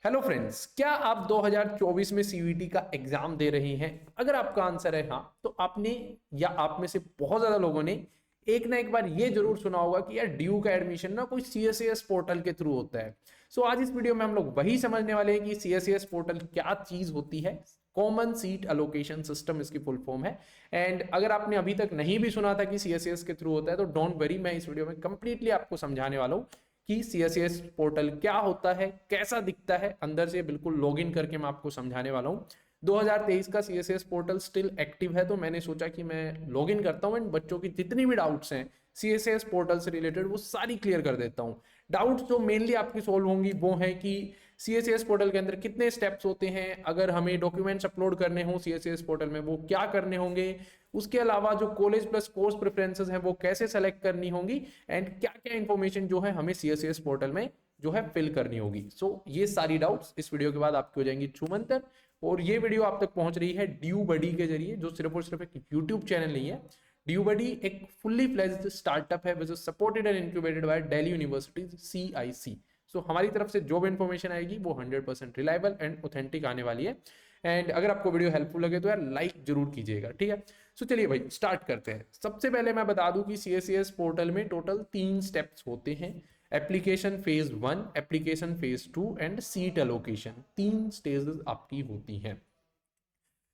Hello friends, क्या आप 2024 में सीयूईटी का एग्जाम दे रहे हैं? अगर आपका आंसर है हाँ, तो आपने या आप में से बहुत ज्यादा लोगों ने एक ना एक बार ये जरूर सुना होगा कि यार ड्यू का एडमिशन ना कोई सीएसएस पोर्टल के थ्रू होता है। सो आज इस वीडियो में हम लोग वही समझने वाले हैं कि सीएसएस पोर्टल क्या चीज होती है। कॉमन सीट अलोकेशन सिस्टम इसकी फुल फॉर्म है। एंड अगर आपने अभी तक नहीं भी सुना था कि सीएसएस के थ्रू होता है तो डोंट वरी, मैं इस वीडियो में कंप्लीटली आपको समझाने वाला हूं कि सीएसएस पोर्टल क्या होता है, कैसा दिखता है अंदर से, बिल्कुल लॉगिन करके मैं आपको समझाने वाला हूं। 2023 का सीएसएस पोर्टल स्टिल एक्टिव है, तो मैंने सोचा कि मैं लॉगिन करता हूं एंड बच्चों की जितनी भी डाउट्स हैं सीएसएस पोर्टल से रिलेटेड वो सारी क्लियर कर देता हूं। डाउट्स जो मेनली आपकी सोल्व होंगी वो है कि सीएसएस पोर्टल के अंदर कितने स्टेप्स होते हैं, अगर हमें डॉक्यूमेंट्स अपलोड करने हो सीएसएस पोर्टल में वो क्या करने होंगे, उसके अलावा जो कॉलेज प्लस कोर्स प्रेफरेंसेस हैं वो कैसे सेलेक्ट करनी होंगी, एंड क्या क्या इंफॉर्मेशन जो है हमें सीएसएस पोर्टल में जो है फिल करनी होगी। सो ये सारी डाउट्स इस वीडियो के बाद आपकी हो जाएंगी छूमंतर। और ये वीडियो आप तक पहुंच रही है ड्यू बडी के जरिए, जो सिर्फ और सिर्फ एक यूट्यूब चैनल नहीं है। ड्यू बडी एक फुल्ली फ्लेज्ड स्टार्टअप है which is supported and incubated by Delhi university CIC। So हमारी तरफ से जो भी इंफॉर्मेशन आएगी वो 100% रिलायबल एंड ऑथेंटिक आने वाली है। एंड अगर आपको वीडियो हेल्पफुल लगे तो यार लाइक जरूर कीजिएगा, ठीक है। सो चलिए भाई स्टार्ट करते हैं। सबसे पहले मैं बता दूं कि सीएसएस पोर्टल में टोटल 3 स्टेप्स होते हैं। Application phase 1, application phase 2 and seat allocation, 3 stages आपकी होती हैं।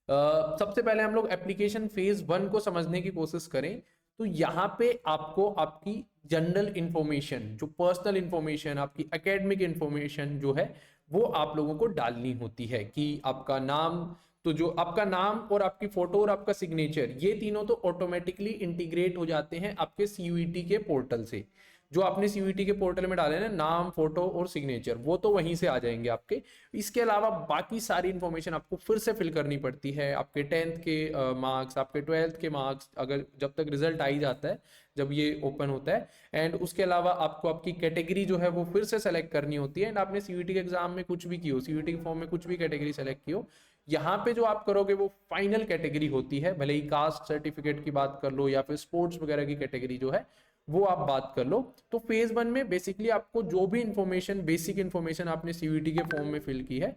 सबसे पहले हम लोग एप्लीकेशन फेज 1 को समझने की कोशिश करें तो यहाँ पे आपको आपकी जनरल इंफॉर्मेशन, जो पर्सनल इंफॉर्मेशन, आपकी एकेडमिक इंफॉर्मेशन जो है वो आप लोगों को डालनी होती है कि आपका नाम, तो जो आपका नाम और आपकी फोटो और आपका सिग्नेचर, ये तीनों तो ऑटोमेटिकली इंटीग्रेट हो जाते हैं आपके सीयूईटी के पोर्टल से। जो आपने सीयूईटी के पोर्टल में डाले ना नाम, फोटो और सिग्नेचर, वो तो वहीं से आ जाएंगे आपके। इसके अलावा बाकी सारी इंफॉर्मेशन आपको फिर से फिल करनी पड़ती है। आपके 10th के मार्क्स, आपके 12th के मार्क्स, अगर जब तक रिजल्ट आ ही जाता है, जब ये ओपन होता है। एंड उसके अलावा आपको आपकी कैटेगरी जो है वो फिर से सेलेक्ट करनी होती है। एंड आपने सीयूईटी के एग्जाम में कुछ भी की हो, सीयूईटी के फॉर्म में कुछ भी कैटेगरी सेलेक्ट की हो, यहाँ पे जो आप करोगे वो फाइनल कैटेगरी होती है। भले ही कास्ट सर्टिफिकेट की बात कर लो या फिर स्पोर्ट्स वगैरह की कैटेगरी जो है वो आप बात कर लो। तो फेज 1 में बेसिकली आपको जो भी इंफॉर्मेशन, बेसिक इंफॉर्मेशन आपने सीयूईटी के फॉर्म में फिल की है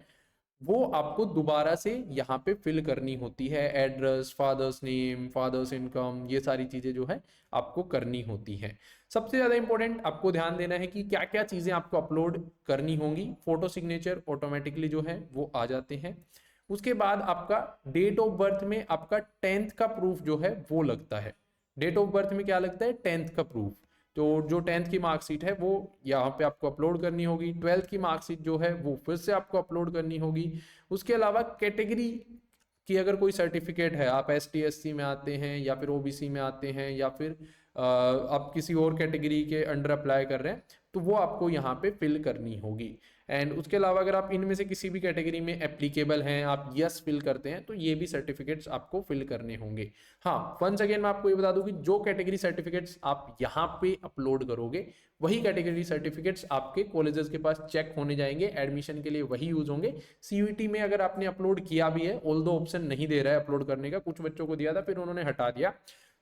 वो आपको दोबारा से यहाँ पे फिल करनी होती है। Address, father's name, father's income, ये सारी चीजें जो है आपको करनी होती है। सबसे ज्यादा इंपॉर्टेंट आपको ध्यान देना है कि क्या क्या चीजें आपको अपलोड करनी होंगी। फोटो, सिग्नेचर ऑटोमेटिकली जो है वो आ जाते हैं। उसके बाद आपका डेट ऑफ बर्थ में आपका 10th का प्रूफ जो है वो लगता है। डेट ऑफ बर्थ में क्या लगता है? 10th का प्रूफ। तो जो 10th की मार्कशीट है वो यहाँ पे आपको अपलोड करनी होगी। 12th की मार्कशीट जो है वो फिर से आपको अपलोड करनी होगी। उसके अलावा कैटेगरी की अगर कोई सर्टिफिकेट है, आप ST SC में आते हैं या फिर OBC में आते हैं या फिर आप किसी और कैटेगरी के अंडर अप्लाई कर रहे हैं, तो वो आपको यहाँ पे फिल करनी होगी। एंड उसके अलावा अगर आप इनमें से किसी भी कैटेगरी में एप्लीकेबल हैं, आप यस फिल करते हैं, तो ये भी सर्टिफिकेट्स आपको फिल करने होंगे। हाँ, वंस अगेन मैं आपको ये बता दूं कि जो कैटेगरी सर्टिफिकेट्स आप यहाँ पे अपलोड करोगे वही कैटेगरी सर्टिफिकेट्स आपके कॉलेजेस के पास चेक होने जाएंगे, एडमिशन के लिए वही यूज होंगे। सीयूईटी में अगर आपने अपलोड किया भी है, ऑल्दो ऑप्शन नहीं दे रहा है अपलोड करने का, कुछ बच्चों को दिया था फिर उन्होंने हटा दिया,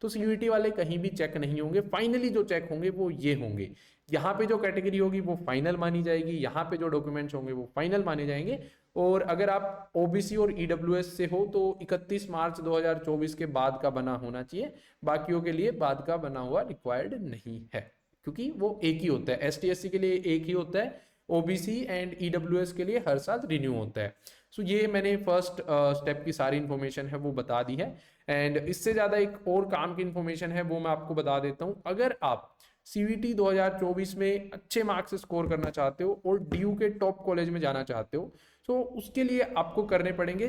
तो सीयूईटी वाले कहीं भी चेक नहीं होंगे। फाइनली जो चेक होंगे वो ये होंगे, यहाँ पे जो कैटेगरी होगी वो फाइनल मानी जाएगी, यहाँ पे जो डॉक्यूमेंट्स होंगे वो फाइनल माने जाएंगे। और अगर आप ओबीसी और ईडब्ल्यूएस से हो तो 31 मार्च 2024 के बाद का बना होना चाहिए। बाकियों के लिए बाद का बना हुआ रिक्वायर्ड नहीं है, क्योंकि वो एक ही होता है। ST SC के लिए एक ही होता है, OBC एंड EWS के लिए हर साल रिन्यू होता है। सो ये मैंने फर्स्ट स्टेप की सारी इंफॉर्मेशन है वो बता दी है। एंड इससे ज़्यादा एक और काम की इंफॉर्मेशन है वो मैं आपको बता देता हूँ। अगर आप CVT 2024 में अच्छे मार्क्स स्कोर करना चाहते हो और DU के टॉप कॉलेज में जाना चाहते हो, तो उसके लिए आपको करने पड़ेंगे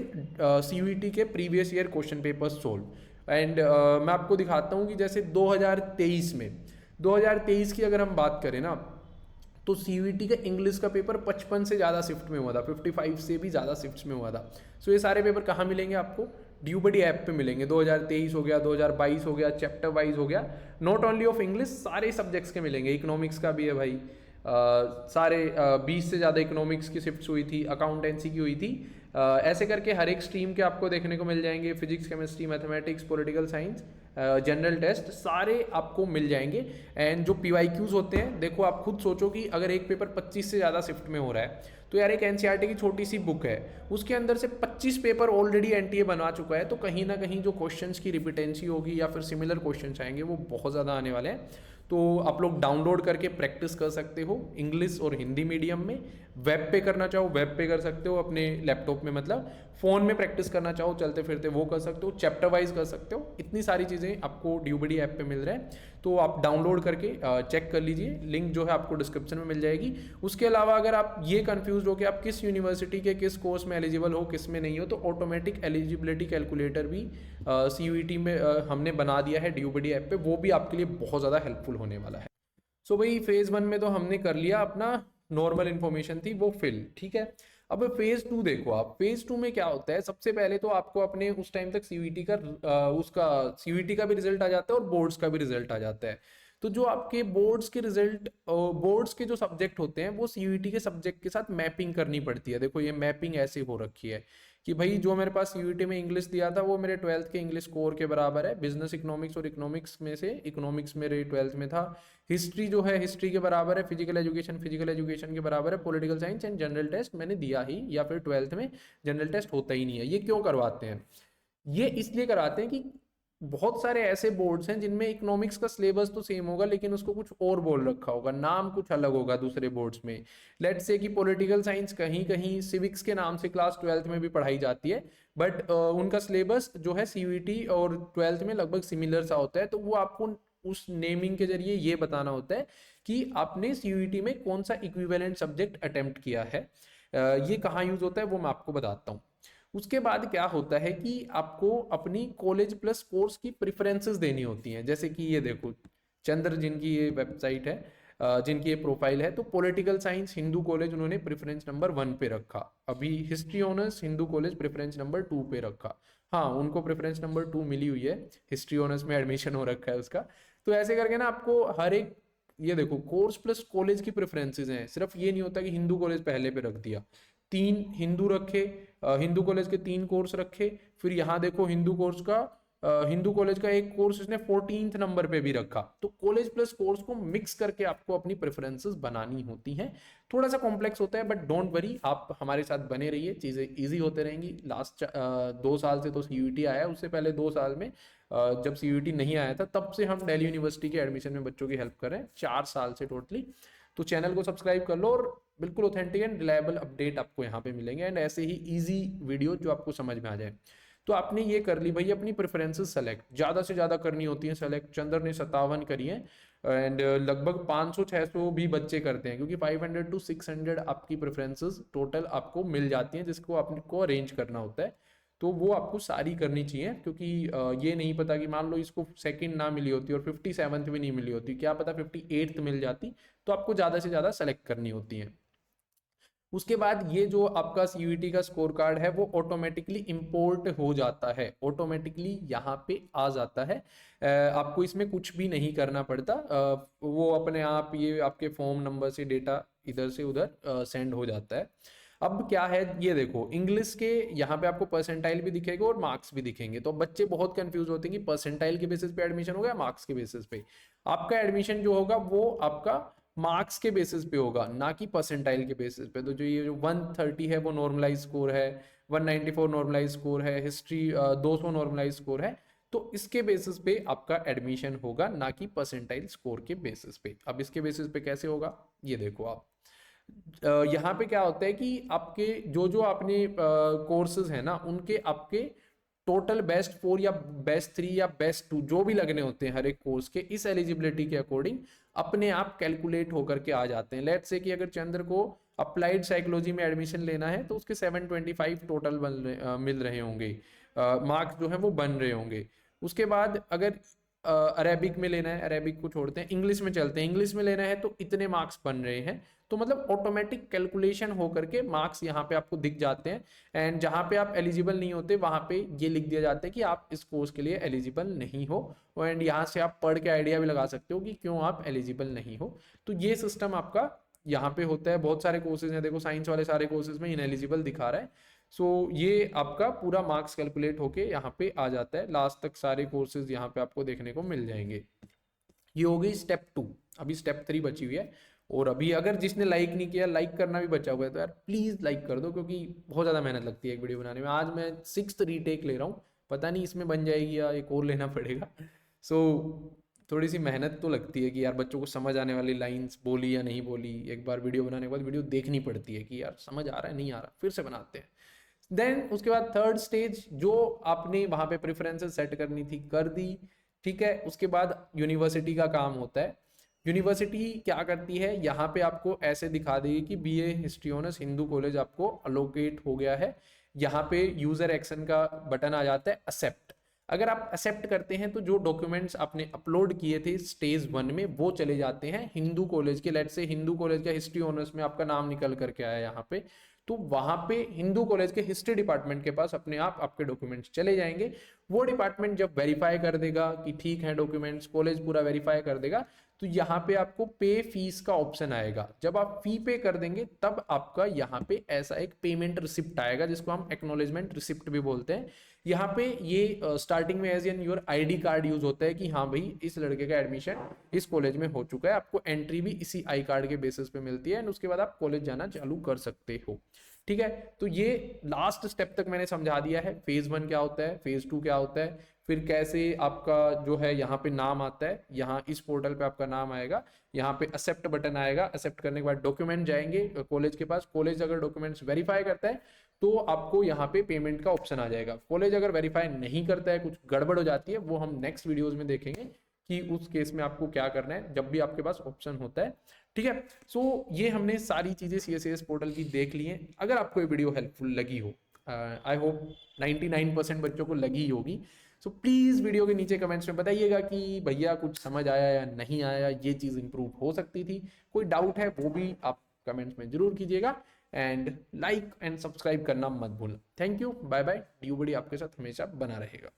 CVT के previous year question paper solve. And मैं आपको दिखाता हूँ कि जैसे 2023 की अगर हम बात करें ना, तो सीयूईटी का इंग्लिश का पेपर 55 से ज़्यादा शिफ्ट में हुआ था, 55 से भी ज़्यादा शिफ्ट्स में हुआ था। सो ये सारे पेपर कहाँ मिलेंगे आपको? ड्यू बडी ऐप पे मिलेंगे। 2023 हो गया, 2022 हो गया, चैप्टर वाइज हो गया, नॉट ओनली ऑफ इंग्लिश, सारे सब्जेक्ट्स के मिलेंगे। इकोनॉमिक्स का भी है भाई, सारे 20 से ज़्यादा इकोनॉमिक्स की शिफ्ट्स हुई थी, अकाउंटेंसी की हुई थी। ऐसे करके हर एक स्ट्रीम के आपको देखने को मिल जाएंगे, physics, chemistry, mathematics, political science, general test सारे आपको मिल जाएंगे। एंड जो PYQs होते हैं, देखो आप खुद सोचो कि अगर एक पेपर 25 से ज़्यादा शिफ्ट में हो रहा है, तो यार एक NCERT की छोटी सी बुक है, उसके अंदर से 25 पेपर ऑलरेडी NTA बना चुका है, तो कहीं ना कहीं जो क्वेश्चंस की रिपीटेंसी होगी या फिर सिमिलर क्वेश्चंस आएंगे वो बहुत ज़्यादा आने वाले हैं। तो आप लोग डाउनलोड करके प्रैक्टिस कर सकते हो इंग्लिश और हिंदी मीडियम में। वेब पे करना चाहो वेब पे कर सकते हो, अपने लैपटॉप में, मतलब फ़ोन में प्रैक्टिस करना चाहो चलते फिरते वो कर सकते हो, चैप्टर वाइज कर सकते हो। इतनी सारी चीज़ें आपको DUBD ऐप पे मिल रहा है, तो आप डाउनलोड करके चेक कर लीजिए, लिंक जो है आपको डिस्क्रिप्शन में मिल जाएगी। उसके अलावा अगर आप ये कंफ्यूज हो कि आप किस यूनिवर्सिटी के किस कोर्स में एलिजिबल हो, किस में नहीं हो, तो ऑटोमेटिक एलिजिबिलिटी कैलकुलेटर भी CUET में हमने बना दिया है DUBD ऐप पे, वो भी आपके लिए बहुत ज़्यादा हेल्पफुल होने वाला है। सो भाई फेज़ 1 में तो हमने कर लिया, अपना नॉर्मल इन्फॉर्मेशन थी वो फिल, ठीक है। अब फेज़ 2 देखो आप, फेज़ 2 में क्या होता है, सबसे पहले तो आपको अपने उस टाइम तक CUET का उसका CUET का भी रिजल्ट आ जाता है और बोर्ड्स का भी रिजल्ट आ जाता है। तो जो आपके बोर्ड्स के रिजल्ट, बोर्ड्स के जो सब्जेक्ट होते हैं वो CUET के सब्जेक्ट के साथ मैपिंग करनी पड़ती है। देखो ये मैपिंग ऐसे हो रखी है कि भाई जो मेरे पास CUET में इंग्लिश दिया था वो मेरे 12th के इंग्लिश स्कोर के बराबर है, बिजनेस इकोनॉमिक्स और इकोनॉमिक्स में से इकोनॉमिक्स मेरे 12th में था, हिस्ट्री जो है हिस्ट्री के बराबर है, फिजिकल एजुकेशन के बराबर है, political science and general test मैंने दिया ही, या फिर 12th में जनरल टेस्ट होता ही नहीं है। ये क्यों करवाते हैं? ये इसलिए कराते हैं कि बहुत सारे ऐसे बोर्ड्स हैं जिनमें इकोनॉमिक्स का सिलेबस तो सेम होगा लेकिन उसको कुछ और बोल रखा होगा, नाम कुछ अलग होगा दूसरे बोर्ड्स में। लेट्स से कि पॉलिटिकल साइंस कहीं कहीं सिविक्स के नाम से क्लास 12th में भी पढ़ाई जाती है, बट उनका सिलेबस जो है CUET और 12th में लगभग सिमिलर सा होता है। तो वो आपको उस नेमिंग के जरिए ये बताना होता है कि आपने CUET में कौन सा इक्विवेलेंट सब्जेक्ट अटेम्प्ट किया है। ये कहाँ यूज होता है वो मैं आपको बताता हूँ। उसके बाद क्या होता है कि आपको अपनी कॉलेज प्लस कोर्स की प्रेफरेंसेस देनी होती हैं। जैसे कि ये देखो चंद्र जिनकी ये वेबसाइट है, जिनकी ये प्रोफाइल है, तो पॉलिटिकल साइंस हिंदू कॉलेज उन्होंने प्रेफरेंस नंबर 1 पे रखा, अभी history honours Hindu college preference number 2 पे रखा। हाँ उनको प्रेफरेंस नंबर 2 मिली हुई है, हिस्ट्री ऑनर्स में एडमिशन हो रखा है उसका। तो ऐसे करके ना आपको हर एक, ये देखो कोर्स प्लस कॉलेज की प्रेफरेंसेस हैं, सिर्फ ये नहीं होता कि हिंदू कॉलेज पहले पे रख दिया, 3 हिंदू रखे, हिंदू कॉलेज के 3 कोर्स रखे, फिर यहाँ देखो हिंदू कोर्स का, हिंदू कॉलेज का एक कोर्स इसने 14th नंबर पे भी रखा। तो कॉलेज प्लस कोर्स को मिक्स करके आपको अपनी प्रेफरेंसेस बनानी होती हैं। थोड़ा सा कॉम्प्लेक्स होता है बट डोंट वरी, आप हमारे साथ बने रहिए, चीज़ें इजी होते रहेंगी। लास्ट 2 साल से तो CUET आया है, उससे पहले 2 साल में जब CUET नहीं आया था तब से हम दिल्ली यूनिवर्सिटी के एडमिशन में बच्चों की हेल्प कर रहे हैं, 4 साल से टोटली। तो चैनल को सब्सक्राइब कर लो और बिल्कुल ऑथेंटिक एंड रिलायबल अपडेट आपको यहाँ पे मिलेंगे, एंड ऐसे ही इजी वीडियो जो आपको समझ में आ जाए। तो आपने ये कर ली भाई अपनी प्रेफरेंसेस सेलेक्ट, ज़्यादा से ज़्यादा करनी होती है सेलेक्ट। चंद्र ने 57 करी है, एंड लगभग 500-600 भी बच्चे करते हैं, क्योंकि 500 to 600 आपकी प्रेफरेंसेस टोटल आपको मिल जाती हैं, जिसको आपको अरेंज करना होता है। तो वो आपको सारी करनी चाहिए, क्योंकि ये नहीं पता कि मान लो इसको सेकंड ना मिली होती और 57th भी नहीं मिली होती, क्या पता 58th मिल जाती। तो आपको ज़्यादा से ज़्यादा सेलेक्ट करनी होती है। उसके बाद ये जो आपका CUET का स्कोर कार्ड है वो ऑटोमेटिकली इंपोर्ट हो जाता है, ऑटोमेटिकली यहाँ पे आ जाता है। आपको इसमें कुछ भी नहीं करना पड़ता, वो अपने आप ये आपके फॉर्म नंबर से डेटा इधर से उधर सेंड हो जाता है। अब क्या है, ये देखो इंग्लिश के यहाँ पे आपको परसेंटाइल भी दिखेगा और मार्क्स भी दिखेंगे। तो बच्चे बहुत कंफ्यूज होते हैं कि परसेंटाइल के बेसिस पे एडमिशन होगा या मार्क्स के बेसिस पे। आपका एडमिशन जो होगा वो आपका मार्क्स के बेसिस पे होगा, ना कि परसेंटाइल के बेसिस पे। तो जो ये जो 130 है वो नॉर्मलाइज स्कोर है, 194 नॉर्मलाइज स्कोर है, हिस्ट्री 200 नॉर्मलाइज स्कोर है। तो इसके बेसिस पे आपका एडमिशन होगा, ना कि परसेंटाइल स्कोर के बेसिस पे। अब इसके बेसिस पे कैसे होगा, ये देखो आप यहाँ पे क्या होता है कि आपके जो जो आपने कोर्सेज है ना, उनके आपके टोटल बेस्ट 4 या बेस्ट 3 या बेस्ट 2 जो भी लगने होते हैं हर एक कोर्स के, इस एलिजिबिलिटी के अकॉर्डिंग अपने आप कैलकुलेट होकर के आ जाते हैं। लेट्स से कि अगर चंद्र को अप्लाइड साइकोलॉजी में एडमिशन लेना है तो उसके 725 टोटल मिल रहे होंगे, मार्क्स जो है वो बन रहे होंगे। उसके बाद अगर अरेबिक में लेना है, अरेबिक को छोड़ते हैं, इंग्लिश में चलते हैं, इंग्लिश में लेना है तो इतने मार्क्स बन रहे हैं। तो मतलब ऑटोमेटिक कैलकुलेशन होकर के मार्क्स यहाँ पे आपको दिख जाते हैं, एंड जहाँ पे आप एलिजिबल नहीं होते वहाँ पे ये लिख दिया जाता है कि आप इस कोर्स के लिए एलिजिबल नहीं हो, एंड यहाँ से आप पढ़ के आइडिया भी लगा सकते हो कि क्यों आप एलिजिबल नहीं हो। तो ये सिस्टम आपका यहाँ पे होता है बहुत सारे कोर्सेज हैं, देखो साइंस वाले सारे कोर्सेज में इनएलिजिबल दिखा रहा है। सो ये आपका पूरा मार्क्स कैलकुलेट होके यहाँ पे आ जाता है, लास्ट तक सारे कोर्सेज यहाँ पे आपको देखने को मिल जाएंगे। ये हो गई स्टेप 2। अभी स्टेप 3 बची हुई है। और अभी अगर जिसने लाइक नहीं किया, लाइक करना भी बचा हुआ है, तो यार प्लीज लाइक कर दो, क्योंकि बहुत ज़्यादा मेहनत लगती है एक वीडियो बनाने में। आज मैं 6th रीटेक ले रहा हूँ, पता नहीं इसमें बन जाएगी या एक और लेना पड़ेगा। सो थोड़ी सी मेहनत तो लगती है कि यार बच्चों को समझ आने वाली लाइंस बोली या नहीं बोली, एक बार वीडियो बनाने के बाद वीडियो देखनी पड़ती है कि यार समझ आ रहा है नहीं आ रहा, फिर से बनाते हैं। देन उसके बाद थर्ड स्टेज, जो आपने वहां पे प्रेफरेंसेस सेट करनी थी कर दी, ठीक है। उसके बाद यूनिवर्सिटी का काम होता है। यूनिवर्सिटी क्या करती है, यहाँ पे आपको ऐसे दिखा देगी कि BA history honours Hindu college आपको अलोकेट हो गया है। यहाँ पे यूजर एक्शन का बटन आ जाता है एक्सेप्ट। अगर आप एक्सेप्ट करते हैं तो जो डॉक्यूमेंट्स आपने अपलोड किए थे स्टेज 1 में वो चले जाते हैं हिंदू कॉलेज के। लेट्स से हिंदू कॉलेज का हिस्ट्री ऑनर्स में आपका नाम निकल करके आया यहाँ पे, तो वहां पे हिंदू कॉलेज के हिस्ट्री डिपार्टमेंट के पास अपने आप आपके डॉक्यूमेंट्स चले जाएंगे। वो डिपार्टमेंट जब वेरीफाई कर देगा कि ठीक है डॉक्यूमेंट्स, कॉलेज पूरा वेरीफाई कर देगा, तो यहाँ पे आपको पे फीस का ऑप्शन आएगा। जब आप फी पे कर देंगे तब आपका यहाँ पे ऐसा एक पेमेंट रिसिप्ट आएगा, जिसको हम एक्नॉलेजमेंट रिसिप्ट भी बोलते हैं। यहाँ पे ये स्टार्टिंग में as an your ID card use होता है कि हाँ भाई इस लड़के का एडमिशन इस कॉलेज में हो चुका है। आपको एंट्री भी इसी आई कार्ड के बेसिस पे मिलती है, एंड उसके बाद आप कॉलेज जाना चालू कर सकते हो। ठीक है, तो ये लास्ट स्टेप तक मैंने समझा दिया है। फेज 1 क्या होता है, फेज 2 क्या होता है, फिर कैसे आपका जो है यहाँ पे नाम आता है, यहाँ इस पोर्टल पे आपका नाम आएगा, यहाँ पे एक्सेप्ट बटन आएगा, एक्सेप्ट करने के बाद डॉक्यूमेंट जाएंगे कॉलेज के पास। कॉलेज अगर डॉक्यूमेंट्स वेरीफाई करता है तो आपको यहाँ पे पेमेंट का ऑप्शन आ जाएगा। कॉलेज अगर वेरीफाई नहीं करता है, कुछ गड़बड़ हो जाती है, वो हम नेक्स्ट वीडियोज में देखेंगे कि उस केस में आपको क्या करना है जब भी आपके पास ऑप्शन होता है। ठीक है, सो ये हमने सारी चीजें CSAS पोर्टल की देख ली हैं। अगर आपको ये वीडियो हेल्पफुल लगी हो, आई होप 99% बच्चों को लगी होगी, सो प्लीज वीडियो के नीचे कमेंट्स में बताइएगा कि भैया कुछ समझ आया या नहीं आया, ये चीज इंप्रूव हो सकती थी, कोई डाउट है वो भी आप कमेंट्स में जरूर कीजिएगा। एंड लाइक एंड सब्सक्राइब करना मत भूलना। Thank you, bye bye. ड्यू बडी आपके साथ हमेशा बना रहेगा।